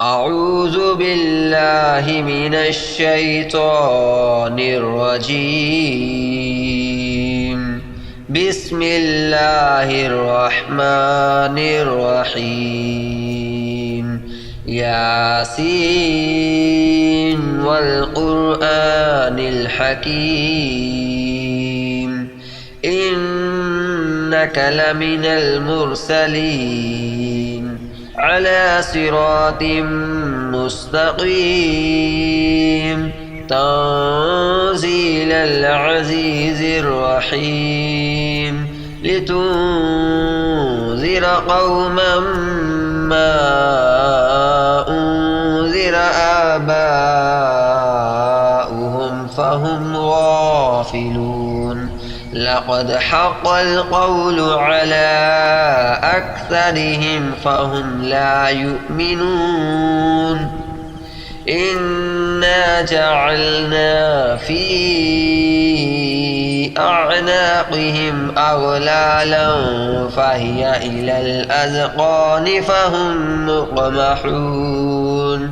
أعوذ بالله من الشيطان الرجيم. بسم الله الرحمن الرحيم. ياسين والقرآن الحكيم إنك لمن المرسلين على صراط مستقيم تنزيل العزيز الرحيم لتنذر قوما ما أنذر آباؤهم فهم غافلون. لقد حق القول على أكثرهم فهم لا يؤمنون. إنا جعلنا في أعناقهم أغلالا فهي إلى الأذقان فهم مقمحون.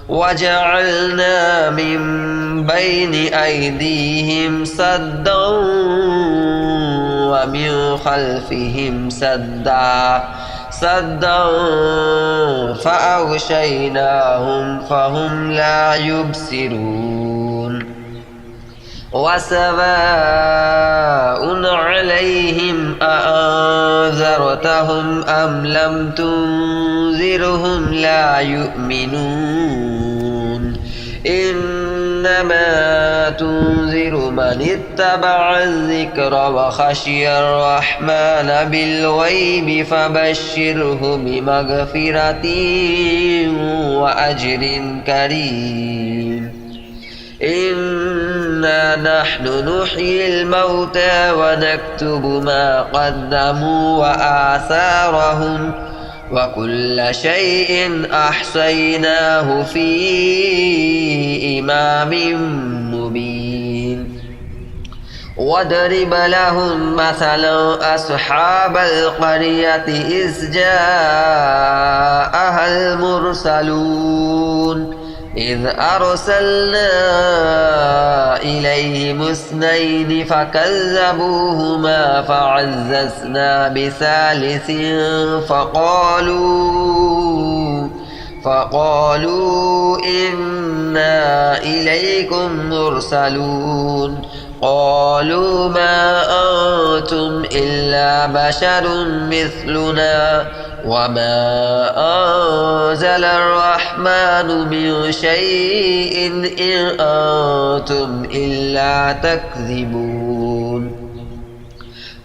وجعلنا من بين أيديهم سدا ومن خلفهم سدا فأغشيناهم فهم لا يبصرون. وسواء عليهم أأنذرتهم أم لم تنذرهم لا يؤمنون. إنما تنذر من اتبع الذكر وخشي الرحمن بالغيب فبشره بمغفرة وأجر كريم. إنا نحن نحيي الموتى ونكتب ما قدموا وآثارهم وكل شيء أحصيناه في إمام مبين. واضرب لهم مثلا أصحاب القرية إذ جاءها المرسلون إذ أرسلنا إليهم اثنين فكذبوهما فعززنا بثالث فقالوا إنا إليكم مرسلون. قالوا ما أنتم إلا بشر مثلنا وما أنزل الرحمن من شيء إن أنتم إلا تكذبون.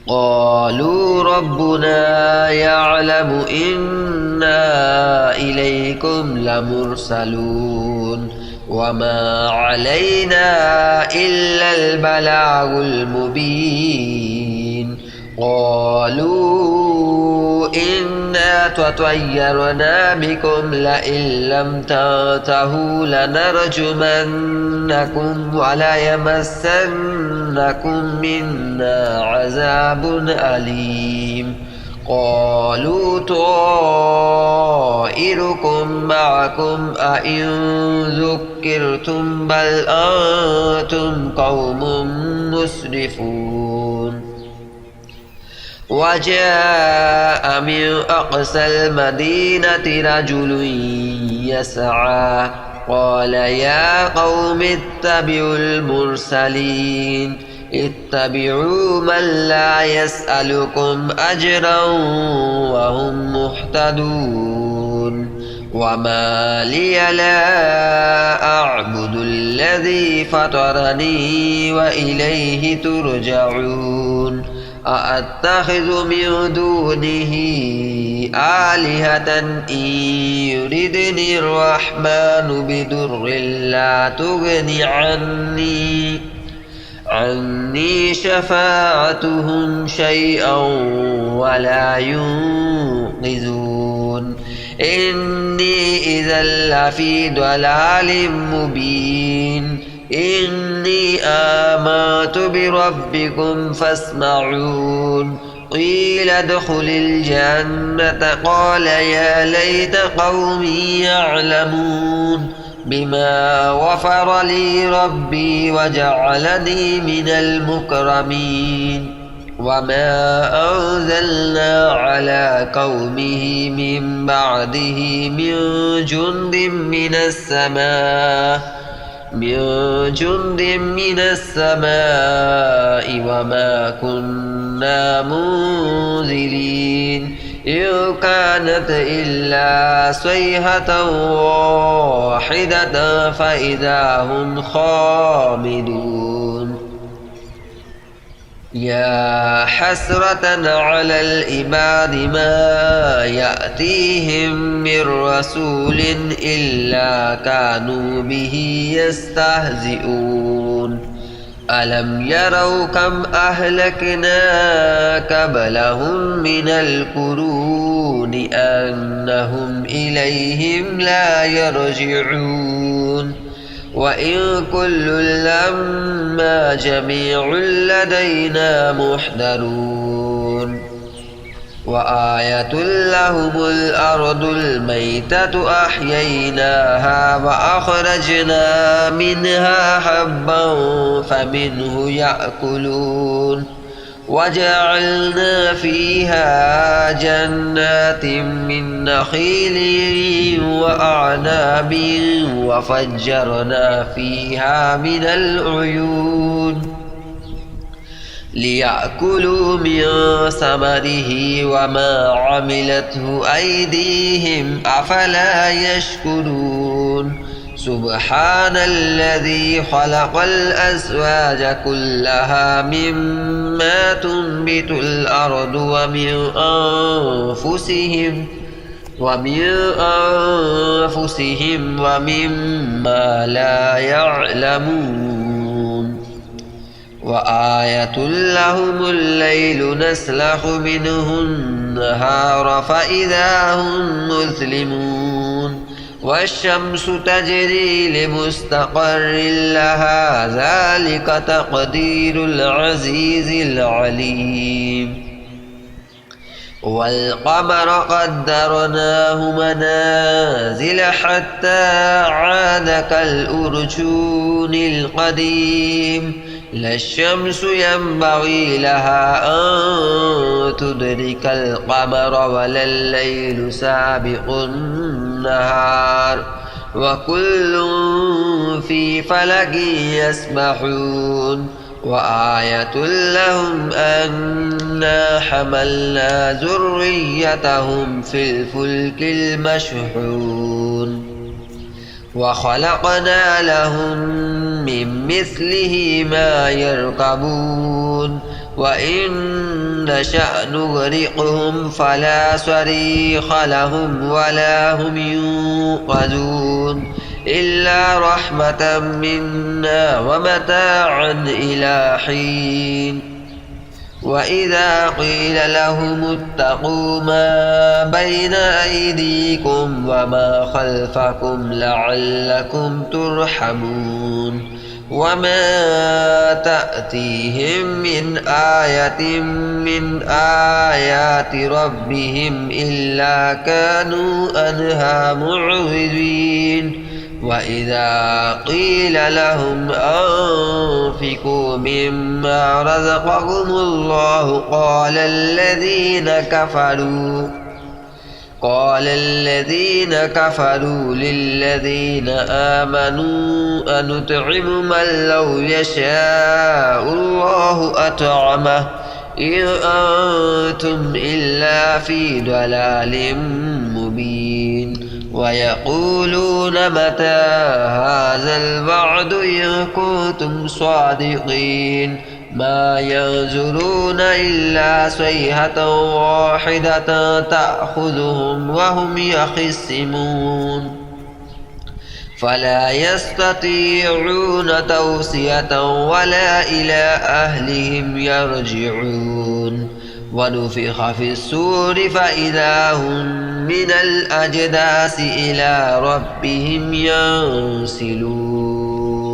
قالوا ربنا يعلم إنا إليكم لمرسلون وما علينا إلا البلاغ المبين. قالوا إنا تطيرنا بكم لئن لم تنتهوا لنرجمنكم وليمسنكم منا عذاب أليم. قالوا طائركم معكم أئن ذكرتم بل أنتم قوم مسرفون. وجاء من أقصى المدينة رجل يسعى قال يا قوم اتبعوا المرسلين اتبعوا من لا يسألكم أجرا وهم مهتدون. وما لي لا أعبد الذي فطرني وإليه ترجعون. أأتخذ من دونه آلهة إن يردني الرحمن بضر لا تغن عني شفاعتهم شيئا ولا ينقذون. إني إذا لفي ضلال مبين. إني آمنت بربكم فاسمعون. قيل ادخل الجنة قال يا ليت قومي يعلمون بما غفر لي ربي وجعلني من المكرمين وما أنزلنا على قومه من بعده من جند من السماء وما كنا منزلين إن كانت إلا صيحة واحدة فإذا هم خامدون يا حسرة على العباد ما يأتيهم من رسول إلا كانوا به يستهزئون ألم يروا كم أهلكنا قبلهم من القرون أنهم إليهم لا يرجعون وإن كل لما جميع لدينا محضرون وآية لهم الأرض الميتة أحييناها وأخرجنا منها حبا فمنه يأكلون وجعلنا فيها جنات من نخيل وأعناب وفجرنا فيها من العيون ليأكلوا من ثمره وما عملته أيديهم أفلا يشكرون سبحان الذي خلق الأزواج كلها مما تنبت الأرض ومن أنفسهم ومما لا يعلمون وآية لهم الليل نسلخ منه النهار فإذا هم مظلمون والشمس تجري لمستقر لها ذلك تقدير العزيز العليم والقمر قدرناه منازل حتى عاد كالأرجون القديم لا الشمس ينبغي لها أن تدرك القمر ولا الليل سابق النهار وكل في فلك يسبحون وآية لهم أنا حملنا ذريتهم في الفلك المشحون وخلقنا لهم من مثله ما يركبون وإن نشأ نغرقهم فلا صريخ لهم ولا هم ينقذون إلا رحمة منا ومتاعا إلى حين وإذا قيل لهم اتقوا ما بين أيديكم وما خلفكم لعلكم ترحمون وما تأتيهم من آية من آيات ربهم إلا كانوا عنها معرضين وإذا قيل لهم أنفقوا مما رزقكم الله قال الذين كفروا للذين آمنوا أنطعم من لو يشاء الله أطعمه إن أنتم إلا في ضلال مبين ويقولون متى هذا الوعد إن كنتم صادقين ما ينظرون إلا صيحة واحدة تأخذهم وهم يخصمون فلا يستطيعون توصية ولا إلى أهلهم يرجعون ونفخ في الصور فإذا هم من الأجداث إلى ربهم ينسلون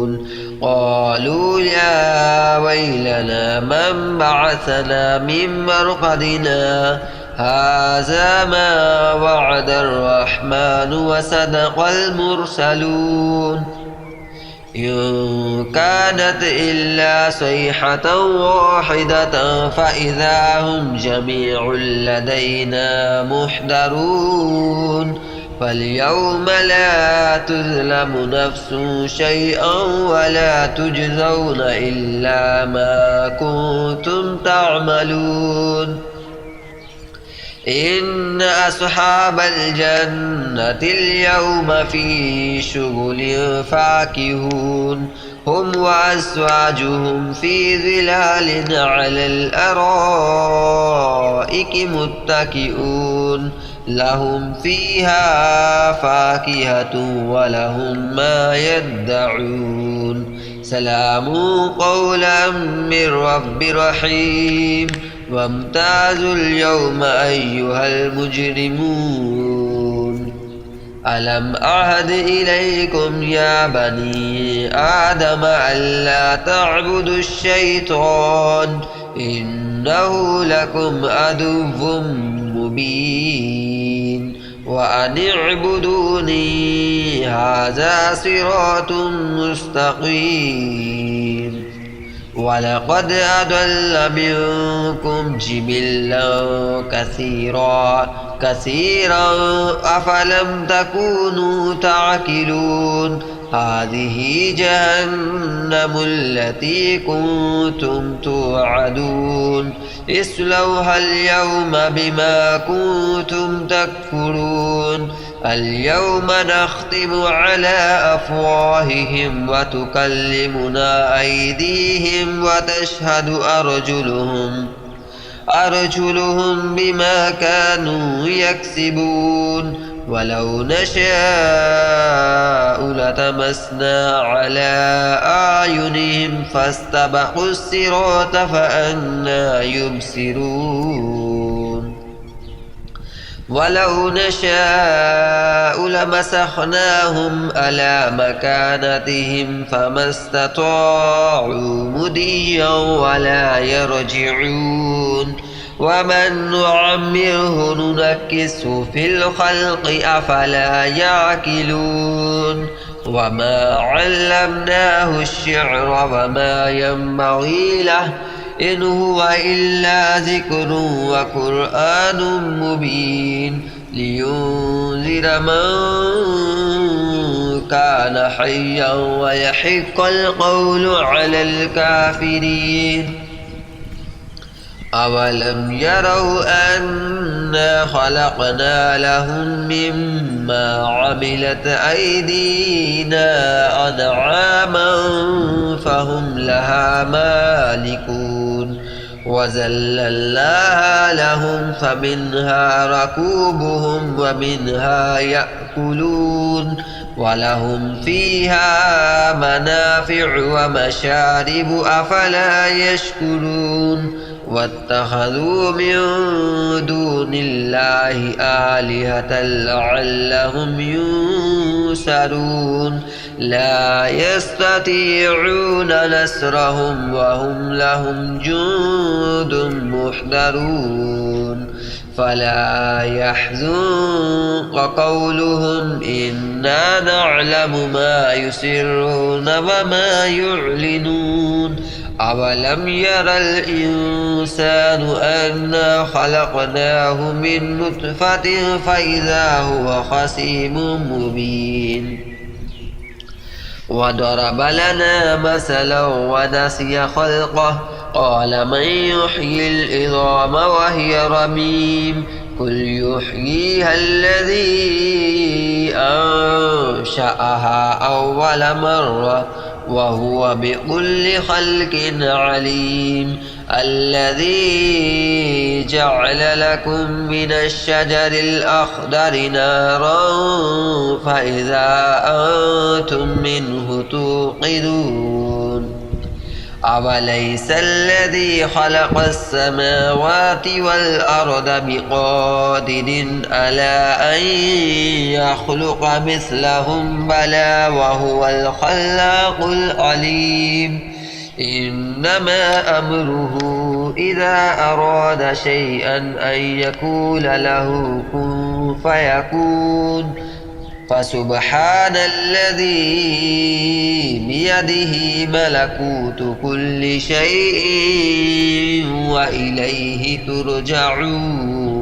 يستغفرون قالوا يا ويلنا من بعثنا من مرقدنا هذا ما وعد الرحمن وصدق المرسلون إن كانت إلا صيحة واحدة فإذا هم جميع لدينا محضرون فاليوم لا تظلم نفس شيئا ولا تجزون إلا ما كنتم تعملون إن أصحاب الجنة اليوم في شغل فاكهون هم وأزواجهم في ظلال على الأرائك متكئون لهم فيها فاكهة ولهم ما يدعون سلام قولا من رب رحيم وامتازوا اليوم أيها المجرمون ألم أعهد إليكم يا بني آدم ألا تعبدوا الشيطان إنه لكم عدو مبين وأن اعبدوني هذا صراط مستقيم ولقد أضل منكم جبلا كثيرا أفلم تكونوا تعقلون هذه جهنم التي كنتم توعدون اصلوها اليوم بما كنتم تكفرون اليوم نختم على أفواههم وتكلمنا أيديهم وتشهد أرجلهم بما كانوا يكسبون ولو نشاء لطمسنا على أعينهم فاستبقوا الصراط فأنى يبصرون ولو نشاء لمسخناهم على مكانتهم فما استطاعوا مضيا ولا يرجعون ومن نعمره ننكسه في الخلق أفلا يعقلون وما علمناه الشعر وما ينبغي له إن هو إلا ذكر وقرآن مبين لينذر من كان حيا ويحق القول على الكافرين أولم يروا أنا خلقنا لهم مما عملت أيدينا أنعاما فهم لها مالكون وذللناها لهم فمنها ركوبهم ومنها يأكلون ولهم فيها منافع ومشارب أفلا يشكرون واتخذوا من دون الله آلهة لعلهم ينصرون لا يستطيعون نصرهم وهم لهم جند محضرون فلا يحزنك قولهم إنا نعلم ما يسرون وما يعلنون أولم ير الإنسان أنا خلقناه من نطفة فإذا هو خصيم مبين وضرب لنا مثلا ونسي خلقه قال من يحيي العظام وهي رميم قل يحييها الذي أنشأها أول مرة وهو بكل خلق عليم الذي جعل لكم من الشجر الأخضر نارا فإذا أنتم منه توقدون أوليس الذي خلق السماوات والأرض بقادر على أن يخلق مثلهم بلى وهو الخلاق العليم إنما أمره إذا أراد شيئا أن يقول له كن فيكون فسبحان الذي بيده ملكوت كل شيء وإليه ترجعون